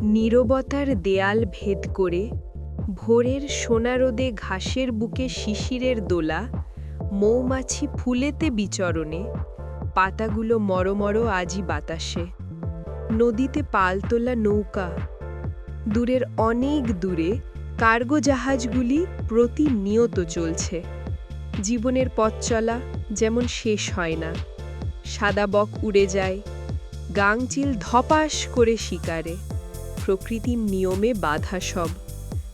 নীরবতার দেয়াল ভেদ করে ভোরের সোনারোদে ঘাসের বুকে শিশিরের দোলা, মৌমাছি ফুলেতে বিচরণে, পাতাগুলো মরমর আজি বাতাসে। নদীতে পালতোলা নৌকা, দূরের অনেক দূরে কার্গো জাহাজগুলি প্রতিনিয়ত চলছে। জীবনের পথ চলা যেমন শেষ হয় না। সাদা বক উড়ে যায়, গাংচিল ধপাস করে শিকারে। প্রকৃতির নিয়মে বাধা সব।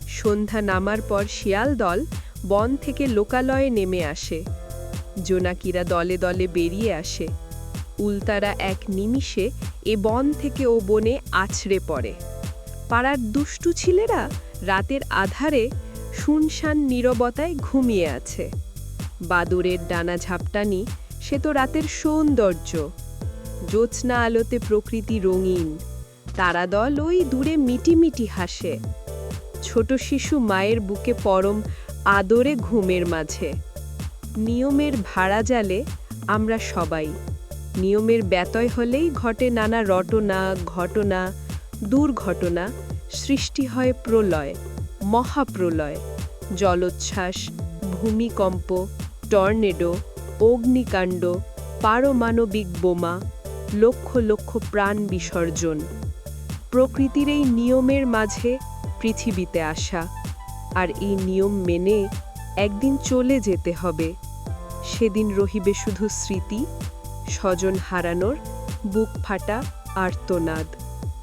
সন্ধ্যা নামার পর শিয়াল দল বন থেকে লোকালয়ে নেমে আসে। জোনাকিরা দলে দলে বেরিয়ে আসে। উল্তারা এক নিমিষে এ বন থেকে ও বনে আছড়ে পড়ে। পাড়ার দুষ্টু ছেলেরা রাতের আধারে শুনশান নীরবতায় ঘুমিয়ে আছে। বাদুড়ের ডানা ঝাপটানি, সে তো রাতের সৌন্দর্য। জ্যোৎস্না আলোতে প্রকৃতি রঙিন। তারাদল ওই দূরে মিটিমিটি হাসে। ছোট শিশু মায়ের বুকে পরম আদরে ঘুমের মাঝে। নিয়মের ভাড়া জালে আমরা সবাই। নিয়মের ব্যতয় হলেই ঘটে নানা রটনা, ঘটনা, দুর্ঘটনা। সৃষ্টি হয় প্রলয়, মহাপ্রলয়। জলোচ্ছ্বাস, ভূমিকম্প, টর্নেডো, অগ্নিকাণ্ড, পারমাণবিক বোমা, লক্ষ লক্ষ প্রাণ বিসর্জন। প্রকৃতির এই নিয়মের মাঝে পৃথিবীতে আসা, আর এই নিয়ম মেনে একদিন চলে যেতে হবে। সেদিন রহিবে শুধু স্মৃতি, স্বজন হারানোর বুক ফাটা আর্তনাদ।